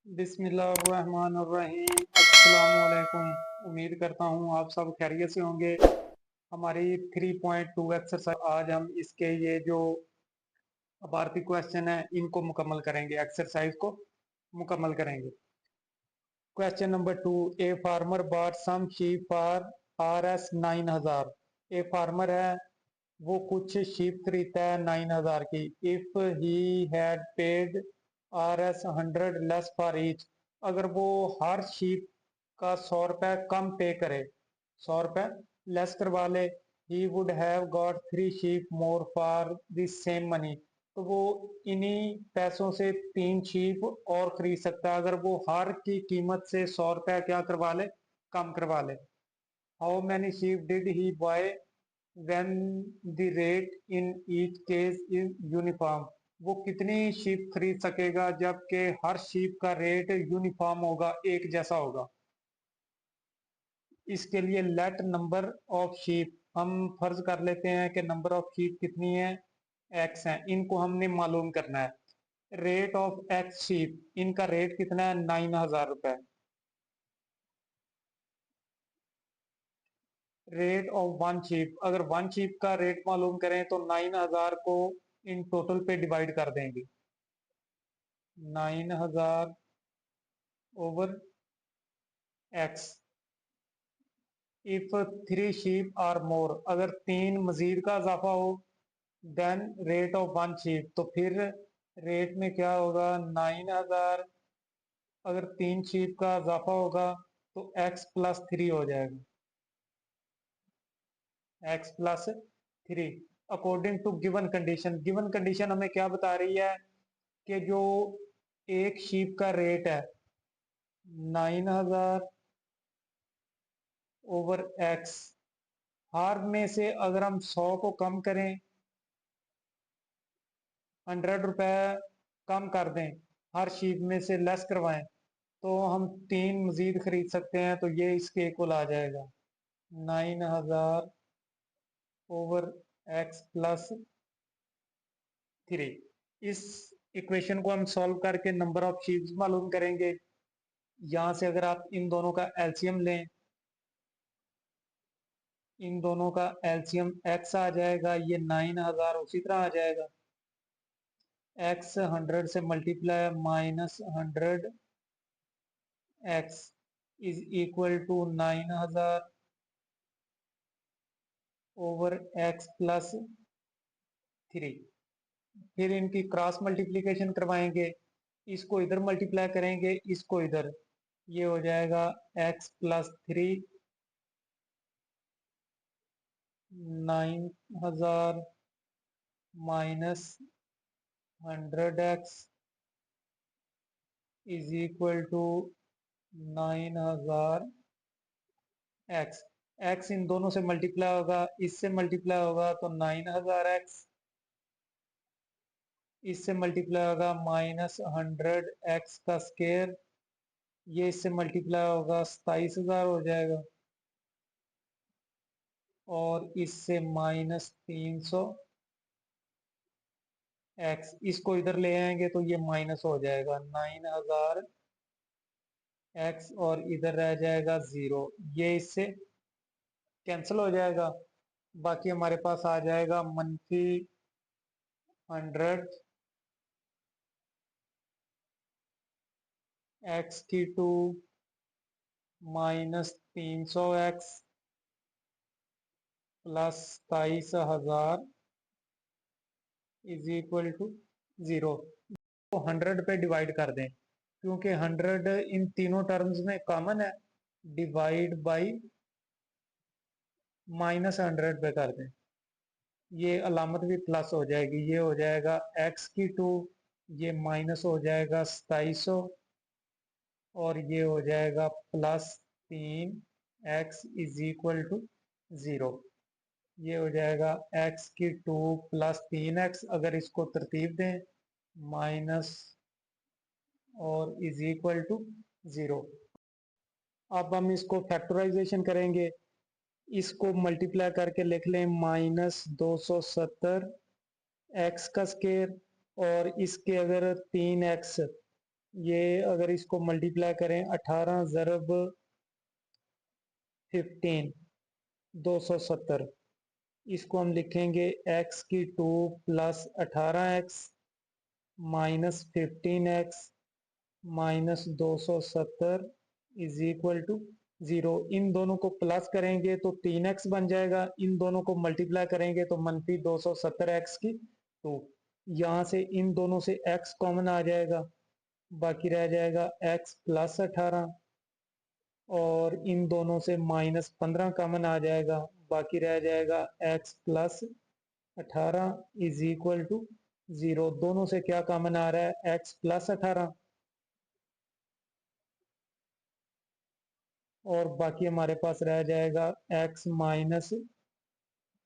बिस्मिल्लाहिर्रहमानिर्रहीम। अस्सलामुअलैकुम। उम्मीद करता हूँ आप सब खैरियत से होंगे। हमारी 3.2 एक्सरसाइज आज हम इसके ये जो भारतीय क्वेश्चन है इनको मुकम्मल करेंगे, एक्सरसाइज को मुकम्मल करेंगे। Question number 2, a farmer bought some sheep for RS 9000। A farmer है, वो कुछ शीप खरीदता है 9000 की। If he had paid RS 100 less for each. अगर वो हर शीप का 100 रुपये कम पे करे, 100 रुपये लेस करवा ले, he would have got 3 sheep more for the same money. तो वो इन्हीं पैसों से 3 शीप और खरीद सकता है, अगर वो हर की कीमत से 100 रुपया क्या करवा ले, कम करवा ले। How many sheep did he buy when the rate in each case is uniform। वो कितनी शीप खरीद सकेगा जबकि हर शीप का रेट यूनिफॉर्म होगा, एक जैसा होगा। इसके लिए लेट नंबर ऑफ शीप, हम फर्ज कर लेते हैं कि नंबर ऑफ शीप कितनी है, एक्स है। इनको हमने मालूम करना है। रेट ऑफ एक्स शीप, इनका रेट कितना है, 9000 रुपये। रेट ऑफ वन शीप, अगर वन शीप का रेट मालूम करें तो 9000 को इन टोटल पे डिवाइड कर देंगे। 9000 over x. If 3 sheep are more, अगर 3 मजीद का इजाफा हो, then rate of one sheep, तो फिर रेट में क्या होगा, 9000 अगर 3 शीप का इजाफा होगा तो x+3 हो जाएगा, x+3 according to given condition. Given condition हमें क्या बता रही है कि जो एक शीप का रेट है 9000 ओवर एक्स, हार में से अगर हम 100 को कम करें, 100 रुपये कम कर दें, हर शीप में से लेस करवाएं, तो हम 3 मजीद खरीद सकते हैं, तो ये इसके इक्वल आ जाएगा 9000 ओवर x+3। इस इक्वेशन को हम सॉल्व करके नंबर ऑफ शीप्स मालूम करेंगे। यहां से अगर आप इन दोनों का एलसीएम लें, इन दोनों का एलसीएम x आ जाएगा, ये 9000 उसी तरह आ जाएगा। x 100 से multiply -100 x is equal to 9000 over x+3। फिर इनकी क्रॉस मल्टीप्लिकेशन करवाएंगे, इसको इधर मल्टीप्लाई करेंगे, इसको इधर, ये हो जाएगा x+3 9000 -100x is equal to 9000 x इन दोनों से मल्टीप्लाई होगा, इससे मल्टीप्लाई होगा तो 9000x, इससे मल्टीप्लाई होगा -100x का स्केयर, ये इससे मल्टीप्लाई होगा 27000 हो जाएगा, और इससे -300x, इसको इधर ले आएंगे तो ये माइनस हो जाएगा 9000x, और इधर रह जाएगा 0, ये इससे कैंसिल हो जाएगा। बाकी हमारे पास आ जाएगा -100 x⁻² -300x plus 27000 is equal to 0। तो 100 पे डिवाइड कर दें, क्योंकि 100 इन तीनों टर्म्स में कॉमन है, डिवाइड बाई -100 पे कर दें, ये अलामत भी प्लस हो जाएगी, ये हो जाएगा x⁻², ये माइनस हो जाएगा 2700, और ये हो जाएगा +3x इज इक्वल टू 0। ये हो जाएगा x⁻² +3x, अगर इसको तरतीब दें, माइनस और इज इक्वल टू 0। अब हम इसको फैक्टराइजेशन करेंगे, इसको मल्टीप्लाई करके लिख लें -270 x का स्केयर, और इसके अगर 3x ये अगर इसको मल्टीप्लाई करें 18 ज़रब 15 270, इसको हम लिखेंगे x की 2 plus 18x minus 15x minus 270 is equal to 0। इन दोनों को प्लस करेंगे तो 3x बन जाएगा, इन दोनों को मल्टीप्लाई करेंगे तो मनफी 270x की 2। यहाँ से इन दोनों से x कॉमन आ जाएगा, बाकी रह जाएगा x प्लस 18, और इन दोनों से माइनस 15 कॉमन आ जाएगा, बाकी रह जाएगा x plus 18 is equal to 0। दोनों से क्या कॉमन आ रहा है, x प्लस 18, और बाकी हमारे पास रह जाएगा x minus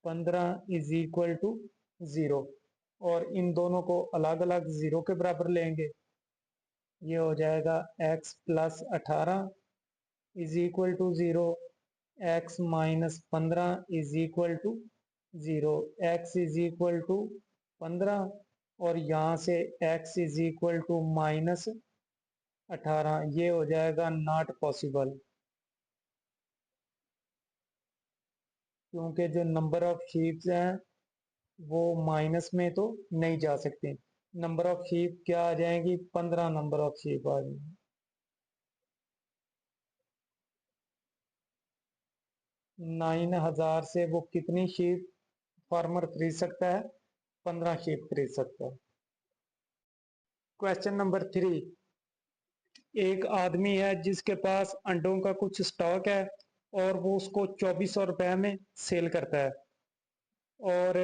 15 is equal to 0। और इन दोनों को अलग अलग 0 के बराबर लेंगे, ये हो जाएगा x plus 18 is equal to 0, x minus 15 is equal to 0, x is equal to 15, और यहाँ से x is equal to minus 18, ये हो जाएगा नॉट पॉसिबल, क्योंकि जो नंबर ऑफ शीप्स हैं वो माइनस में तो नहीं जा सकते। नंबर ऑफ शीप क्या आ जाएंगी, 15 नंबर ऑफ शीप आ जाएंगी। 9,000 से वो कितनी शीप फार्मर खरीद सकता है, 15 शीप खरीद सकता है। क्वेश्चन नंबर 3, एक आदमी है जिसके पास अंडों का कुछ स्टॉक है और वो उसको 2400 रुपए में सेल करता है, और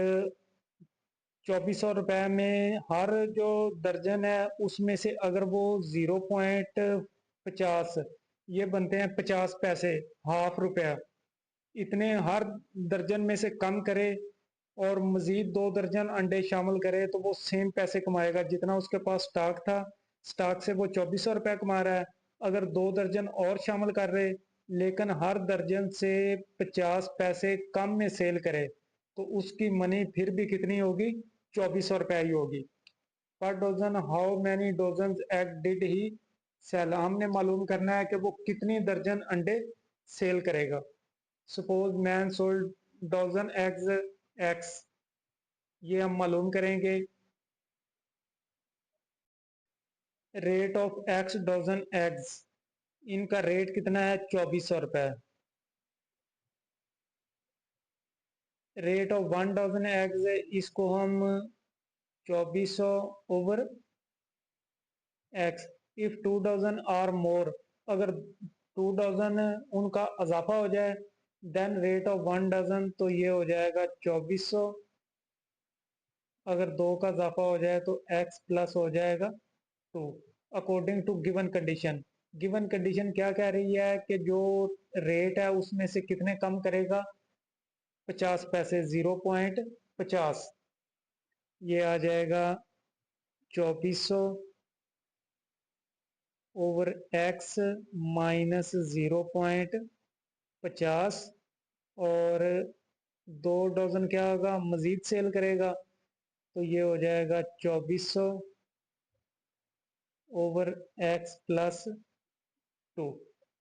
2400 रुपए में हर जो दर्जन है उसमें से अगर वो 0.50, ये बनते हैं 50 पैसे, हाफ रुपया, इतने हर दर्जन में से कम करे और मजीद 2 दर्जन अंडे शामिल करे तो वो सेम पैसे कमाएगा जितना उसके पास स्टॉक था। स्टॉक से वो 2400 रुपया कमा रहा है। अगर 2 दर्जन और शामिल कर रहे लेकिन हर दर्जन से 50 पैसे कम में सेल करे तो उसकी मनी फिर भी कितनी होगी, 2400 रुपया ही होगी। पर dozen how many dozen egg did he sell, हमने मालूम करना है कि वो कितनी दर्जन अंडे सेल करेगा। Suppose man sold dozen eggs x, ये हम मालूम करेंगे। Rate of x dozen eggs, इनका रेट कितना है, 2400 रुपये। रेट ऑफ 1 डजन एग्स, इसको हम 2400 over x. If 2 dozen are more, अगर 2 डजन उनका इजाफा हो जाए, देन रेट ऑफ 1 डजन, तो ये हो जाएगा 2400, अगर 2 का इजाफा हो जाए तो x प्लस हो जाएगा 2, according to given condition. Given condition क्या कह रही है कि जो रेट है उसमें से कितने कम करेगा, 50 पैसे, 0.50, ये आ जाएगा 2400 ओवर x माइनस 0.50, और 2 डजन क्या होगा, मजीद सेल करेगा, तो ये हो जाएगा 2400 ओवर x प्लस 2।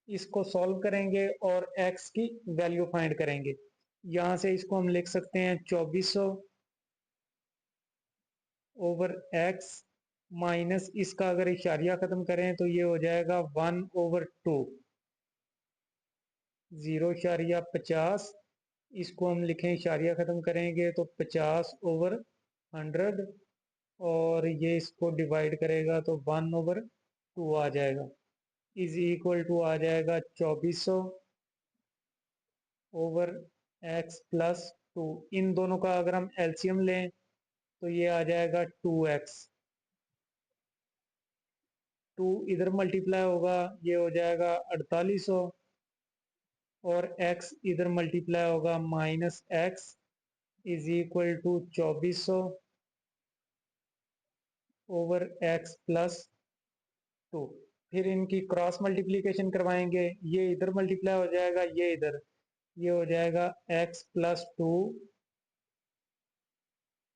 इसको सॉल्व करेंगे और x की वैल्यू फाइंड करेंगे। यहां से इसको हम लिख सकते हैं 2400 ओवर x माइनस, इसका अगर इशारिया खत्म करें तो ये हो जाएगा 1/2, 0.50, इसको हम लिखें इशारिया खत्म करेंगे तो 50/100, और ये इसको डिवाइड करेगा तो 1/2 आ जाएगा, इज इक्वल टू आ जाएगा 2400 ओवर x प्लस 2। इन दोनों का अगर हम एलसीएम लें तो ये आ जाएगा 2x, 2 इधर मल्टीप्लाई होगा, ये हो जाएगा 4800, और x इधर मल्टीप्लाई होगा minus x is equal to 2400 over x plus 2। फिर इनकी क्रॉस मल्टीप्लीकेशन करवाएंगे, ये इधर मल्टीप्लाई हो जाएगा, ये इधर, ये हो जाएगा x plus 2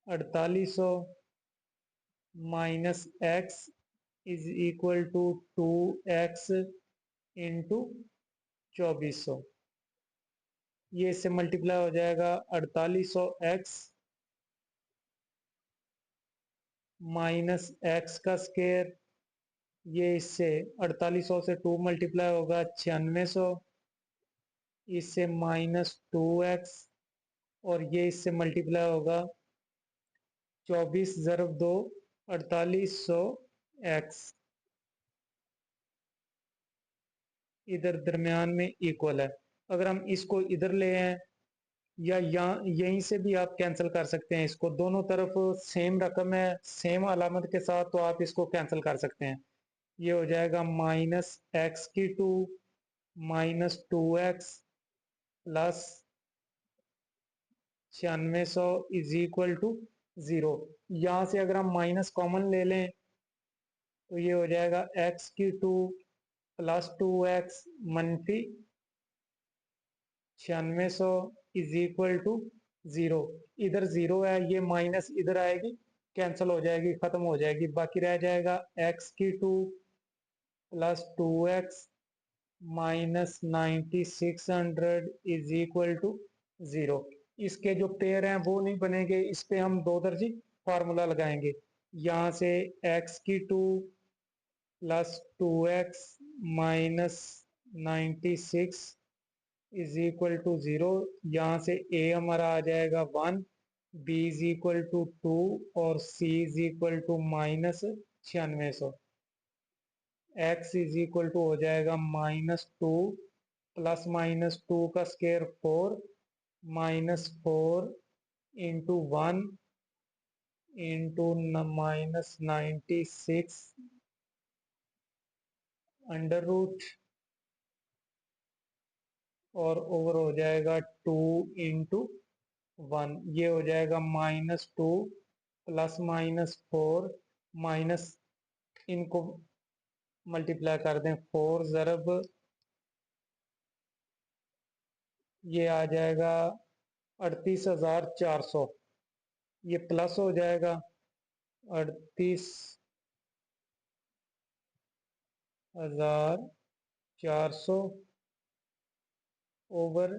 4800 minus x is equal to 2x into 2400। ये इससे मल्टीप्लाई हो जाएगा 4800x माइनस एक्स का स्केयर। ये इससे 4800 से 2 मल्टीप्लाई होगा 9600, इससे -2x, और ये इससे मल्टीप्लाई होगा 24 ज़रब 2 4800x। इधर दरमियान में इक्वल है। अगर हम इसको इधर ले आए या यहाँ यहीं से भी आप कैंसिल कर सकते हैं इसको, दोनों तरफ सेम रकम है सेम अलामत के साथ, तो आप इसको कैंसिल कर सकते हैं। ये हो जाएगा -x⁴ -2x plus 9600 is equal to 0। यहाँ से अगर हम माइनस कॉमन ले लें तो ये हो जाएगा x⁴ प्लस 2x मनफी 9600 इज इक्वल टू 0। इधर 0 है, ये माइनस इधर आएगी, कैंसिल हो जाएगी, खत्म हो जाएगी। बाकी रह जाएगा x⁴ plus 2x minus 9600 is equal to 0। इसके जो पेयर हैं वो नहीं बनेंगे, इस पे हम दो दर्जी फार्मूला लगाएंगे। यहाँ से x⁴ plus 2x minus 96 is equal to 0। यहाँ से a हमारा आ जाएगा 1, b इज इक्वल टू 2 और c is equal to -9600। x is equal to हो जाएगा -2 प्लस -2 का square 4 -4 into 1 into -96 under root, और ओवर हो जाएगा 2 इंटू 1। ये हो जाएगा -2 प्लस -4 माइनस, इनको मल्टीप्लाई कर दें 4 ज़रब, ये आ जाएगा 38400। ये प्लस हो जाएगा 38400 ओवर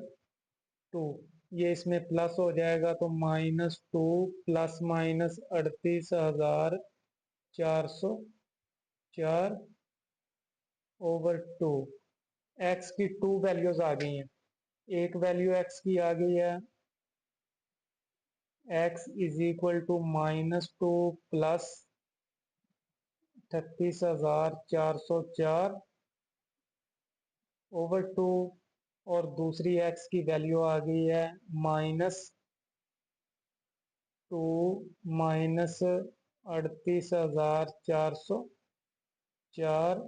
2। ये इसमें प्लस हो जाएगा तो -2 प्लस माइनस 38404 ओवर 2। एक्स की 2 वैल्यूज आ गई हैं। एक वैल्यू एक्स की आ गई है x is equal to -2 plus 38404 over 2, और दूसरी x की वैल्यू आ गई है -2 माइनस 38404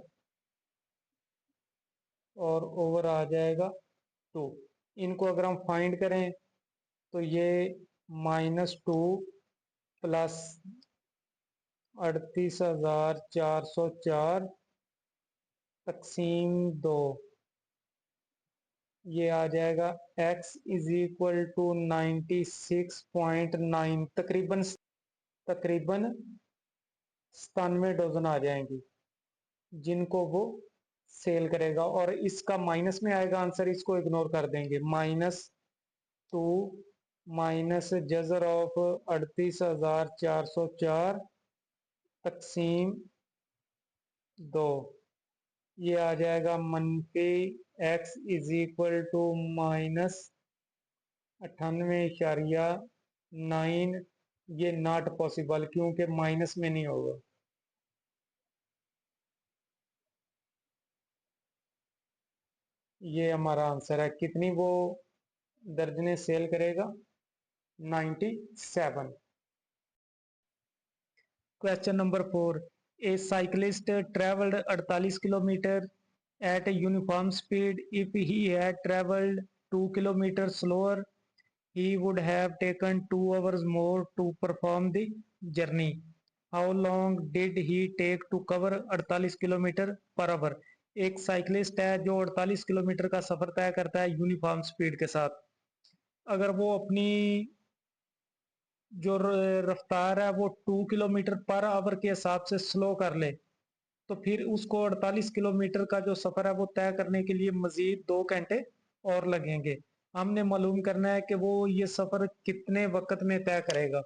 और ओवर आ जाएगा 2। इनको अगर हम फाइंड करें तो ये -2 प्लस 38404 तकसीम 2, ये आ जाएगा x इज इक्वल टू 96.9, तकरीबन तकरीबन 97 डजन आ जाएंगी जिनको वो सेल करेगा। और इसका माइनस में आएगा आंसर, इसको इग्नोर कर देंगे। -2 माइनस जजर ऑफ 38404 तकसीम 2, ये आ जाएगा मनफी x इज इक्वल टू -98.9। ये नॉट पॉसिबल क्योंकि माइनस में नहीं होगा। ये हमारा आंसर है। कितनी वो दर्जने सेल करेगा? 97। Question number 4, a cyclist travelled 48 kilometre at a uniform speed. If he had travelled 2 kilometre slower he would have taken 2 hours more to perform the journey. How long did he take to cover 48 kilometre per hour? एक cyclist है जो 48 kilometre का सफर तय करता है uniform speed के साथ। अगर वो अपनी जो रफ्तार है वो 2 किलोमीटर पर आवर के हिसाब से स्लो कर ले तो फिर उसको 48 किलोमीटर का जो सफर है वो तय करने के लिए मजीद 2 घंटे और लगेंगे। हमने मालूम करना है कि वो ये सफर कितने वक्त में तय करेगा।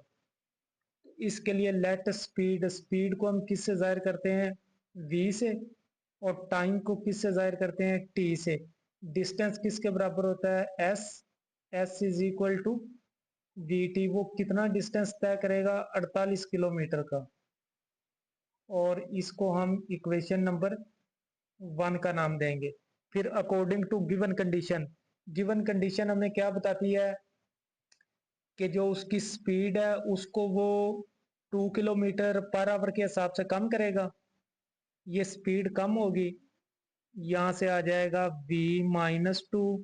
इसके लिए लेट स्पीड, स्पीड को हम किससे जाहिर करते हैं, v से, और टाइम को किससे जाहिर करते हैं, t से। डिस्टेंस किसके बराबर होता है, s, s is equal to v t. वो कितना डिस्टेंस तय करेगा, 48 किलोमीटर का। और इसको हम इक्वेशन नंबर 1 का नाम देंगे। फिर according to given condition, given condition हमें क्या बताती है कि जो उसकी स्पीड है उसको वो 2 किलोमीटर पर आवर के हिसाब से कम करेगा। ये स्पीड कम होगी, यहां से आ जाएगा v-2।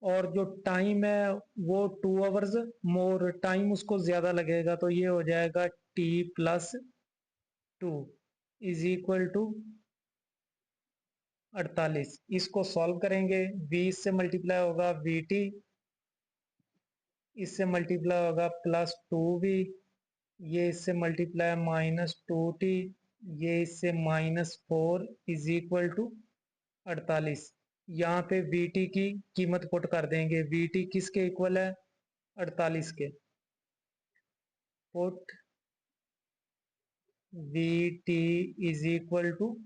और जो टाइम है वो 2 आवर्स मोर, टाइम उसको ज्यादा लगेगा, तो ये हो जाएगा t+2 इज इक्वल टू 48। इसको सॉल्व करेंगे, v से मल्टीप्लाई होगा vt, इससे मल्टीप्लाई होगा +2v, ये इससे मल्टीप्लाई -2t, ये इससे -4 इज इक्वल टू 48। यहाँ पे vt की कीमत पुट कर देंगे, vt किसके इक्वल है, 48 के। Put vt is equal to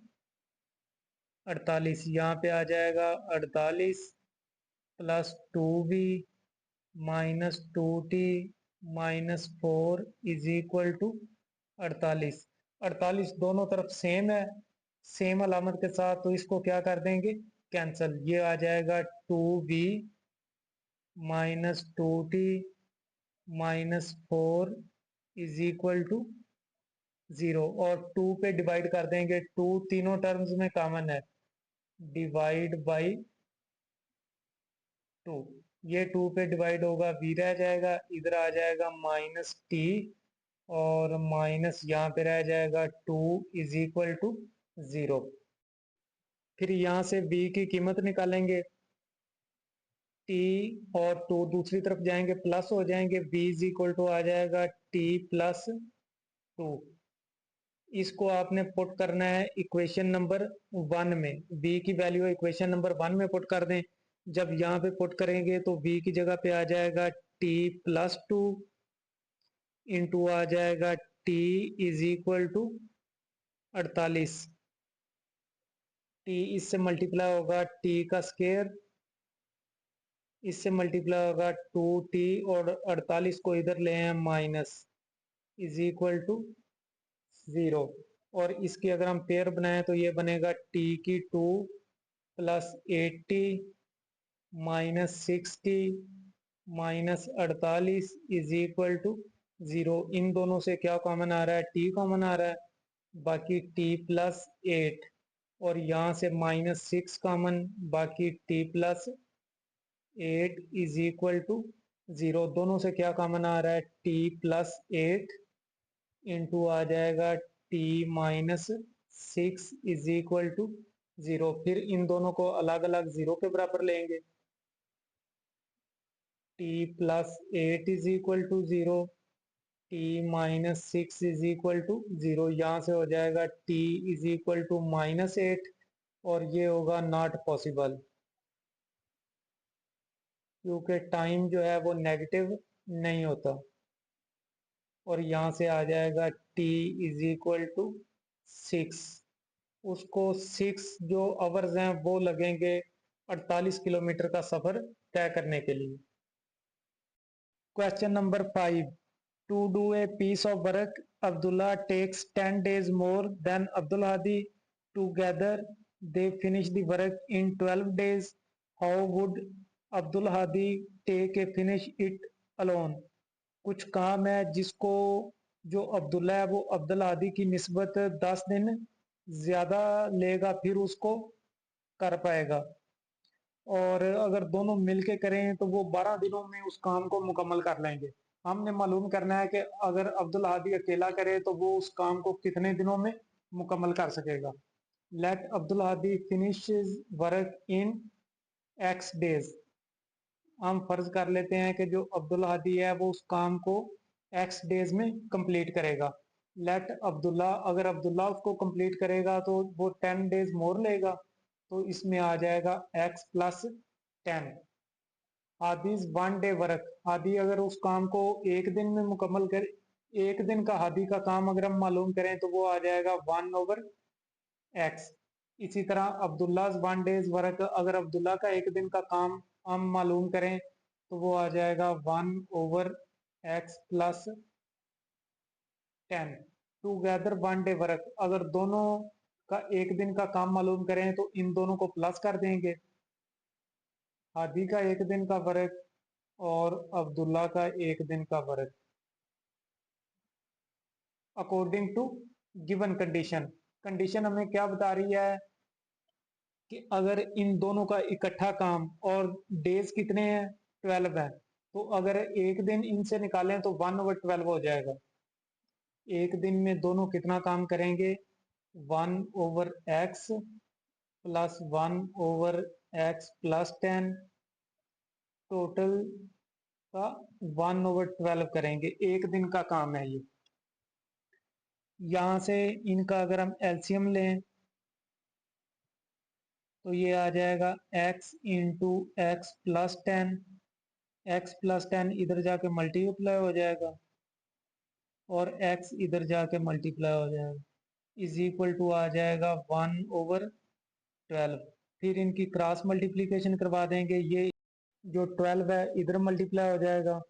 48, यहाँ पे आ जाएगा 48 +2v -2t -4 is equal to 48। 48 दोनों तरफ सेम है, सेम अलामत के साथ, तो इसको क्या कर देंगे, कैंसल। ये आ जाएगा 2v -2t -4 is equal to 0। और 2 पे डिवाइड कर देंगे, 2 तीनों टर्म्स में कॉमन है, डिवाइड बाई 2। ये 2 पे डिवाइड होगा, v रह जाएगा, इधर आ जाएगा -t, और माइनस यहाँ पे रह जाएगा 2 इज इक्वल टू 0। फिर यहाँ से v की कीमत निकालेंगे, t और 2 दूसरी तरफ जाएंगे, प्लस हो जाएंगे, v इज इक्वल टू आ जाएगा t+2। इसको आपने पुट करना है इक्वेशन नंबर 1 में, v की वैल्यू इक्वेशन नंबर 1 में पुट कर दें। जब यहाँ पे पुट करेंगे तो v की जगह पे आ जाएगा t+2 इंटू आ जाएगा t is equal to 48। t इससे मल्टीप्लाई होगा t का स्क्वायर, इससे मल्टीप्लाई होगा 2t, और 48 को इधर ले हैं माइनस, इज इक्वल टू 0। और इसकी अगर हम पेयर बनाएं तो ये बनेगा t की 2 +80 -60 -48 इज इक्वल टू 0। इन दोनों से क्या कॉमन आ रहा है, t कॉमन आ रहा है, बाकी t+8, और यहाँ से -6 कॉमन, बाकी t+8 इज इक्वल टू 0। दोनों से क्या कॉमन आ रहा है, t+8 इंटू आ जाएगा t-6 इज इक्वल टू 0। फिर इन दोनों को अलग अलग 0 के बराबर लेंगे, t+8 is equal to 0, t-6 is equal to 0। यहाँ से हो जाएगा t इज इक्वल टू -8, और ये होगा नॉट पॉसिबल, क्योंकि टाइम जो है वो नेगेटिव नहीं होता। और यहाँ से आ जाएगा t इज इक्वल टू 6। उसको 6 जो आवर्स हैं वो लगेंगे 48 किलोमीटर का सफर तय करने के लिए। Question number 5, to do a piece of work Abdullah takes 10 days more than Abdul Hadi, together they finish the work in 12 days, how would Abdul Hadi take a finish it alone? कुछ काम है जिसको जो अब्दुल्ला है वो अब्दुल हादी की निस्बत 10 दिन ज्यादा लेगा फिर उसको कर पाएगा, और अगर दोनों मिलके करें तो वो 12 दिनों में उस काम को मुकम्मल कर लेंगे। हमने मालूम करना है कि अगर अब्दुल हादी अकेला करे तो वो उस काम को कितने दिनों में मुकम्मल कर सकेगा। Let Abdul Hadi finish work in x days. हम फर्ज कर लेते हैं कि जो अब्दुल हादी है वो उस काम को x डेज में कंप्लीट करेगा। लेट अब्दुल्ला, अगर अब्दुल्ला उसको कंप्लीट करेगा तो वो 10 डेज मोर लेगा, तो इसमें आ जाएगा x plus 10। हादीज 1 day work, Hadi अगर उस काम को एक दिन में मुकम्मल कर, एक दिन का हादी का काम अगर हम मालूम करें तो वो आ जाएगा 1/x। इसी तरह अब्दुल्ला 1 डेज वर्क, अगर अब्दुल्ला का एक दिन का काम हम मालूम करें तो वो आ जाएगा 1/x plus 10। Together 1 day work, अगर दोनों का एक दिन का काम मालूम करें तो इन दोनों को प्लस कर देंगे, हादी का एक दिन का वर्क और अब्दुल्ला का एक दिन का work. According to given condition, condition हमें क्या बता रही है कि अगर इन दोनों का इकट्ठा काम, और डेज कितने हैं 12 है, तो अगर एक दिन इनसे निकालें तो 1/12 हो जाएगा। एक दिन में दोनों कितना काम करेंगे, 1/x plus 1/x plus 10, total का 1/12 करेंगे। एक दिन का काम है ये। यहां से इनका अगर हम एलसीएम लें तो ये आ जाएगा x into x plus 10, x plus 10 इधर जाके मल्टीप्लाई हो जाएगा और x इधर जाके मल्टीप्लाई हो जाएगा, इज इक्वल टू आ जाएगा 1/12। फिर इनकी क्रॉस मल्टीप्लीकेशन करवा देंगे, ये जो 12 है इधर मल्टीप्लाई हो जाएगा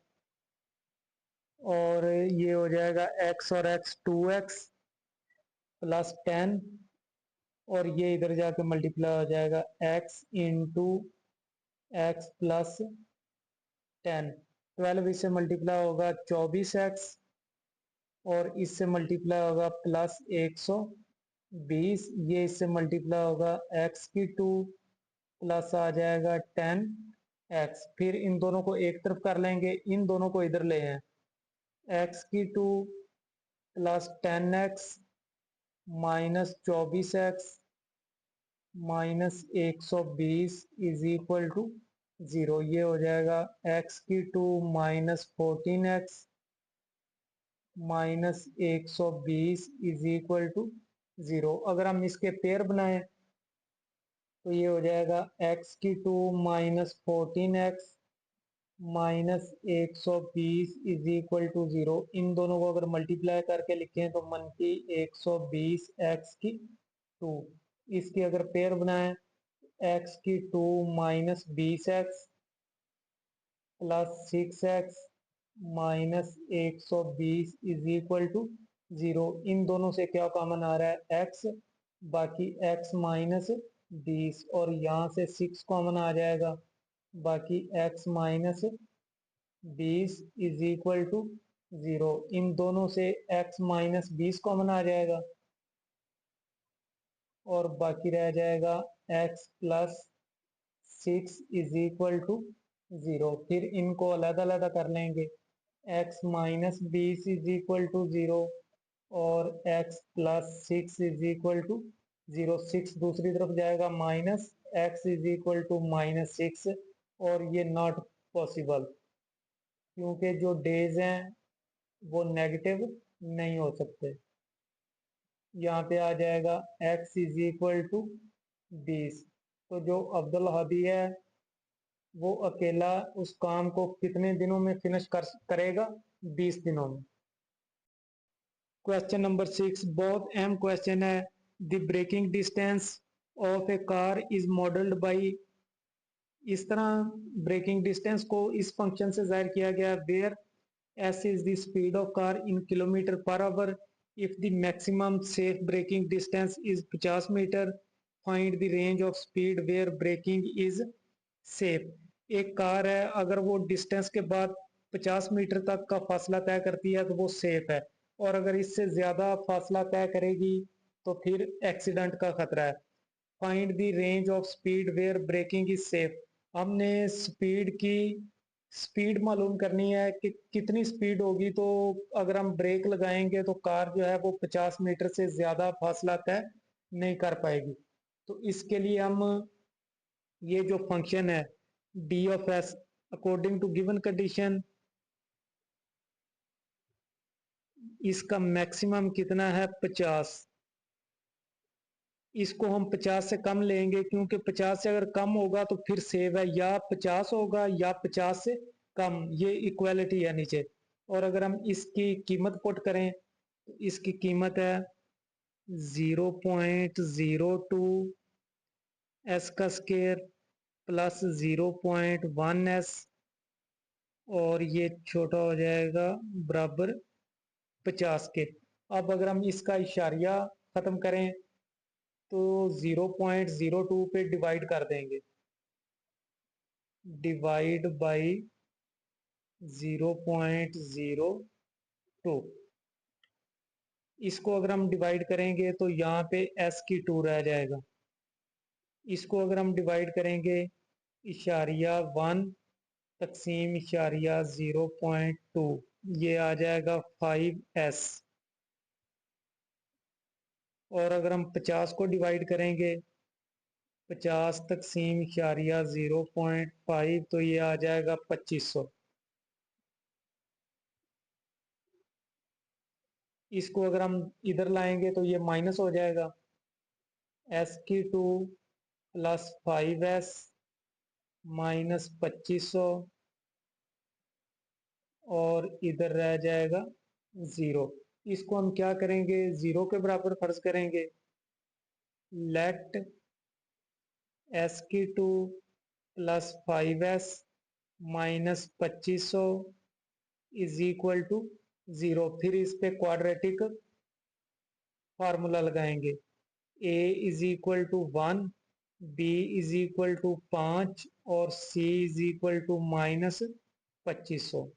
और ये हो जाएगा x और x 2x प्लस 10, और ये इधर जाके मल्टीप्लाई हो जाएगा x इंटू एक्स प्लस 10। 12 इससे मल्टीप्लाई होगा 24x और इससे मल्टीप्लाई होगा प्लस 120, ये इससे मल्टीप्लाई होगा x की 2 प्लस आ जाएगा 10x। फिर इन दोनों को एक तरफ कर लेंगे, इन दोनों को इधर ले हैं, x की 2 plus 10x minus 24x minus 120 is equal to 0। ये हो जाएगा x की 2 minus 14x minus 120 is equal to 0। अगर हम इसके पेयर बनाएं तो ये हो जाएगा x की 2 minus 14x minus 120 is equal to 0। इन दोनों को अगर मल्टीप्लाई करके लिखें तो मन की 120 x की 2। इसकी अगर पेयर बनाएं x की 2 minus 20x plus 6x minus 120 is equal to 0। इन दोनों से क्या कॉमन आ रहा है, x, बाकी x माइनस 20 और यहाँ से 6 कॉमन आ जाएगा, बाकी x minus 20 is equal to 0। इन दोनों से x माइनस 20 कॉमन आ जाएगा और बाकी रह जाएगा x plus 6 is equal to 0। फिर इनको अलग अलग कर लेंगे, x minus 20 is equal to 0 और x plus 6 is equal to 0। 6 दूसरी तरफ जाएगा, minus x is equal to minus 6, और ये नॉट पॉसिबल क्योंकि जो डेज हैं वो नेगेटिव नहीं हो सकते। यहाँ पे आ जाएगा x इज इक्वल टू 20। तो जो अब्दुल हादी है वो अकेला उस काम को कितने दिनों में फिनिश करेगा, 20 दिनों में। क्वेश्चन नंबर 6 बहुत अहम क्वेश्चन है। The breaking distance of a car is modelled by, इस तरह ब्रेकिंग डिस्टेंस को इस फंक्शन से जाहिर किया गया, where s is the speed of car in kilometer per hour, if the maximum safe braking distance is 50 meter, find the range of speed where braking is safe। एक car है, अगर वो डिस्टेंस के बाद 50 मीटर तक का फासला तय करती है तो वो सेफ है, और अगर इससे ज्यादा फासला तय करेगी तो फिर एक्सीडेंट का खतरा है। Find the range of speed where breaking is safe, हमने स्पीड मालूम करनी है कि कितनी स्पीड होगी तो अगर हम ब्रेक लगाएंगे तो कार जो है वो 50 मीटर से ज्यादा फासला तय नहीं कर पाएगी। तो इसके लिए हम ये जो फंक्शन है d of s, according to given condition इसका मैक्सिमम कितना है 50। इसको हम 50 से कम लेंगे क्योंकि 50 से अगर कम होगा तो फिर सेव है, या 50 होगा या 50 से कम, ये इक्वालिटी है नीचे। और अगर हम इसकी कीमत पुट करें तो इसकी कीमत है 0.02 एस का स्केयर प्लस 0.1 एस, और ये छोटा हो जाएगा बराबर 50 के। अब अगर हम इसका इशारिया खत्म करें तो 0.02 पे डिवाइड कर देंगे, डिवाइड बाई 0.02। इसको अगर हम डिवाइड करेंगे तो यहाँ पे एस की 2 रह जाएगा। इसको अगर हम डिवाइड करेंगे इशारिया 1 तकसीम इशारिया 0.2, ये आ जाएगा 5s। और अगर हम 50 को डिवाइड करेंगे 50 तकसीम इशारिया 0.5, तो ये आ जाएगा 2500। इसको अगर हम इधर लाएंगे तो ये माइनस हो जाएगा, एस की 2 प्लस 5s माइनस 2500, और इधर रह जाएगा 0। इसको हम क्या करेंगे, 0 के बराबर फर्ज करेंगे। लेट एस की 2 plus 5s minus 2500 is equal to 0। फिर इस पे क्वाड्रेटिक फार्मूला लगाएंगे, a is equal to 1, b is equal to 5 और c is equal to minus 2500।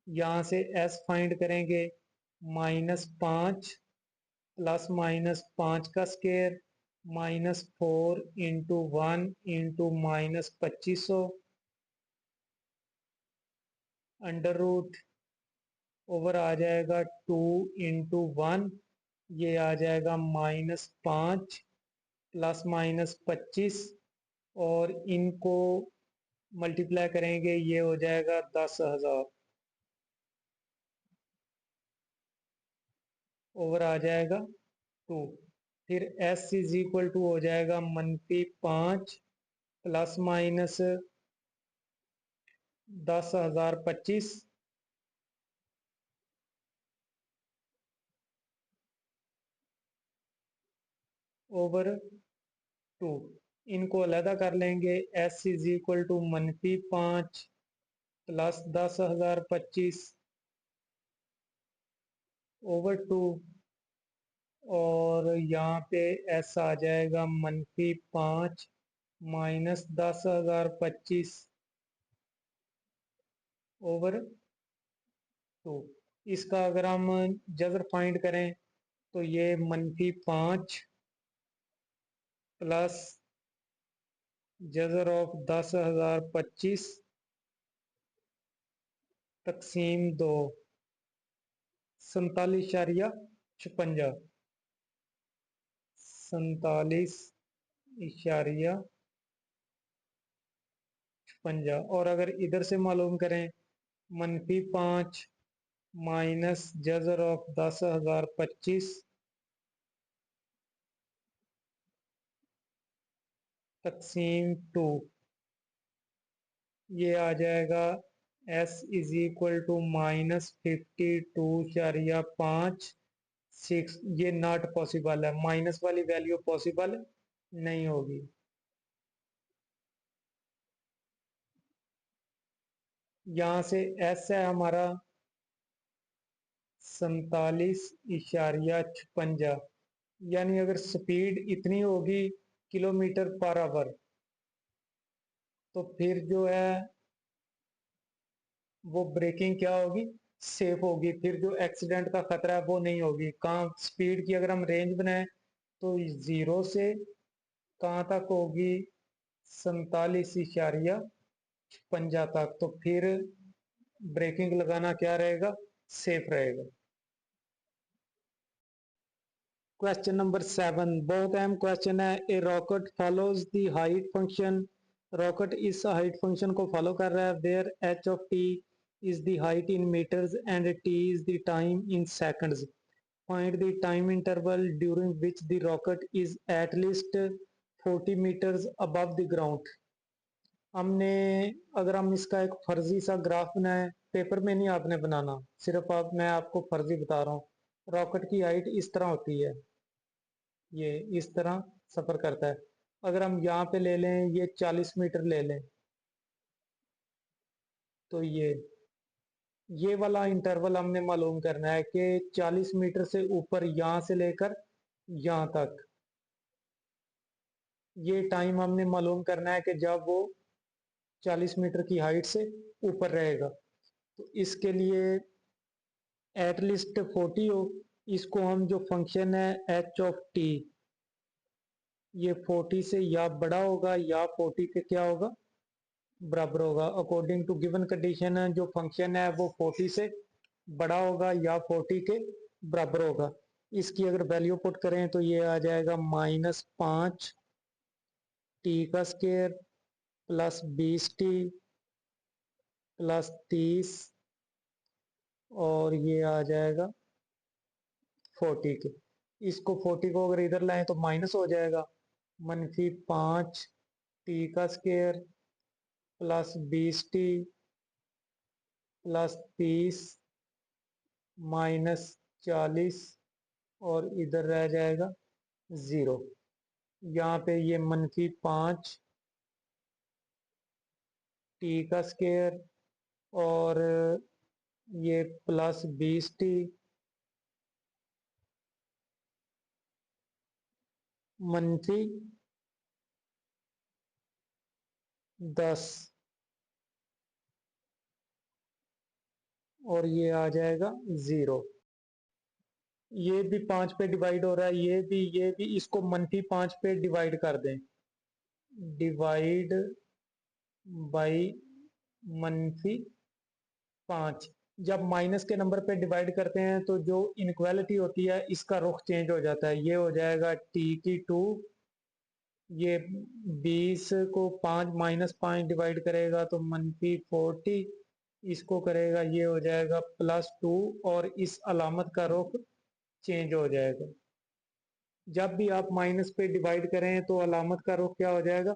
यहाँ से s फाइंड करेंगे, -5 प्लस -5 का square -4 into 1 into -2500 under root over आ जाएगा 2 इंटू 1, ये आ जाएगा -5 प्लस -25, और इनको मल्टीप्लाई करेंगे ये हो जाएगा 10,000 ओवर आ जाएगा 2। फिर s इज इक्वल टू हो जाएगा -5 प्लस माइनस 10,025 ओवर 2। इनको अलहदा कर लेंगे, s is equal to -5 plus 10,025 over 2, और यहाँ पे s आ जाएगा -5 माइनस 10,025 ओवर 2। इसका अगर हम जज़र फाइंड करें तो ये -5 प्लस जज़र ऑफ 10,025 तकसीम 2 47.56, 47.56। और अगर इधर से मालूम करें -5 माइनस जज़र ऑफ 10,025 तकसीम 2, ये आ जाएगा s इज इक्वल टू -52.56। ये नॉट पॉसिबल है, माइनस वाली वैल्यू पॉसिबल नहीं होगी। यहां से s है हमारा 47.56, यानी अगर स्पीड इतनी होगी किलोमीटर पर आवर तो फिर जो है वो ब्रेकिंग क्या होगी, सेफ होगी। फिर जो एक्सीडेंट का खतरा है वो नहीं होगी। कहाँ स्पीड की अगर हम रेंज बनाए तो 0 से कहाँ तक होगी, 47.56 तक, तो फिर ब्रेकिंग लगाना क्या रहेगा, सेफ रहेगा। क्वेश्चन नंबर 7 बहुत अहम क्वेश्चन है। A rocket follows the height function, rocket इस हाइट फंक्शन को फॉलो कर रहा है वेयर h ऑफ t is the height in meters and t is the time in seconds. Find the time interval during which the rocket is at least 40 meters above the ground. हमने अगर हम इसका एक फर्जी सा ग्राफ बनाए, paper में नहीं आपने बनाना, सिर्फ मैं आपको फर्जी बता रहा हूँ। रॉकेट की हाइट इस तरह होती है, ये इस तरह सफर करता है। अगर हम यहाँ पे ले लें, ये 40 मीटर ले लें, तो ये वाला इंटरवल हमने मालूम करना है कि 40 मीटर से ऊपर यहाँ से लेकर यहाँ तक, ये टाइम हमने मालूम करना है कि जब वो 40 मीटर की हाइट से ऊपर रहेगा। तो इसके लिए एटलीस्ट 40 हो, इसको हम जो फंक्शन है एच ऑफ टी, ये 40 से या बड़ा होगा या 40 के क्या होगा, बराबर होगा। अकॉर्डिंग टू गिवन कंडीशन जो फंक्शन है वो 40 से बड़ा होगा या 40 के बराबर होगा। इसकी अगर वैल्यू पुट करें तो ये आ जाएगा -5 टी का स्क्वायर प्लस 20 टी प्लस 30, और ये आ जाएगा 40 के। इसको 40 को अगर इधर लाएं तो माइनस हो जाएगा, -5 टी का स्क्वायर प्लस 20 टी प्लस 30 -40, और इधर रह जाएगा 0। यहाँ पे ये -5 टी का स्क्वायर और ये प्लस 20 टी -10, और ये आ जाएगा 0। ये भी 5 पे डिवाइड हो रहा है, ये भी इसको -5 पे डिवाइड कर दें, डिवाइड बाई -5। जब माइनस के नंबर पे डिवाइड करते हैं तो जो इनक्वालिटी होती है इसका रुख चेंज हो जाता है। ये हो जाएगा टी की 2, ये 20 को 5 -5 डिवाइड करेगा तो -40, इसको करेगा ये हो जाएगा +2, और इस अलामत का रुख चेंज हो जाएगा। जब भी आप माइनस पे डिवाइड करें तो अलामत का रुख क्या हो जाएगा,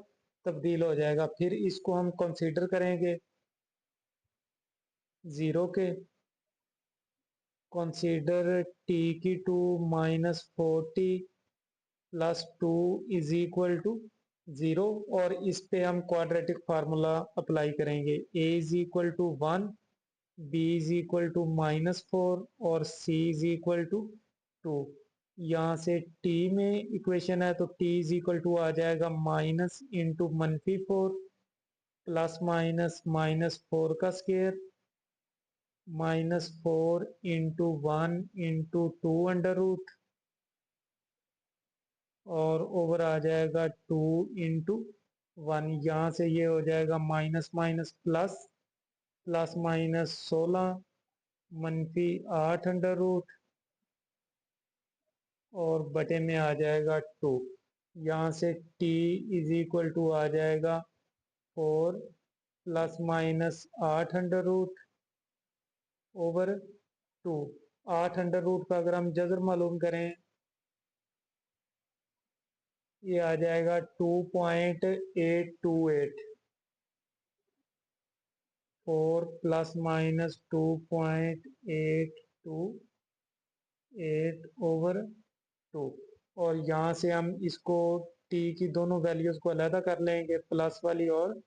तब्दील हो जाएगा। फिर इसको हम कंसीडर करेंगे 0 के, कंसीडर टी की 2 -40 +2 इज इक्वल टू 0, और इस पे हम क्वाड्रेटिक फार्मूला अप्लाई करेंगे। a is equal to 1, b is equal to -4 और c इज इक्वल टू 2। यहाँ से t में इक्वेशन है तो t इज इक्वल टू आ जाएगा माइनस इंटू -4 प्लस माइनस -4 का square -4 into 1 into 2 under root, और ओवर आ जाएगा 2 इंटू 1। यहाँ से ये हो जाएगा minus minus plus, plus minus 16 -8 under root, और बटे में आ जाएगा 2। यहाँ से t इज इक्वल टू आ जाएगा 4 +- 8 under root over 2। 8 under root का अगर हम जज़र मालूम करें, ये आ जाएगा 2.828, 4 ±2.828 ओवर 2। और यहाँ से हम इसको t की दोनों वैल्यूज को अलहदा कर लेंगे, प्लस वाली और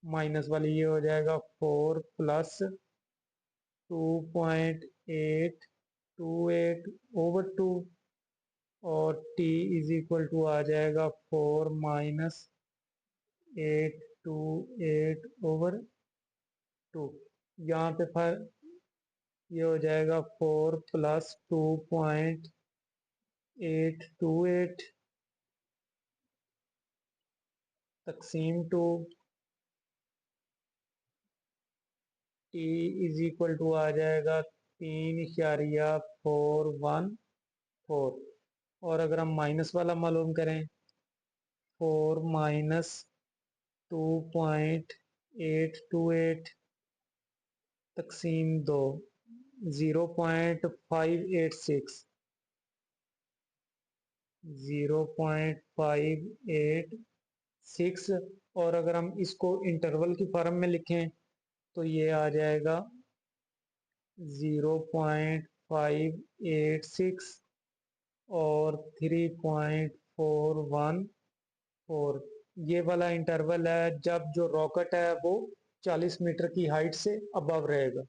माइनस वाली। ये हो जाएगा 4 +2.828 ओवर 2, और t इज इक्वल टू आ जाएगा 4 -828 ओवर 2। यहाँ पे फिर ये हो जाएगा 4 +2.828 तकसीम 2, t इज इक्वल टू आ जाएगा 3.414। और अगर हम माइनस वाला मालूम करें, 4 -2.828 तकसीम 2 0.586 0.586। और अगर हम इसको इंटरवल की फॉर्म में लिखें तो ये आ जाएगा 0.586 और 3.414। ये वाला इंटरवल है जब जो रॉकेट है वो 40 मीटर की हाइट से अबव रहेगा।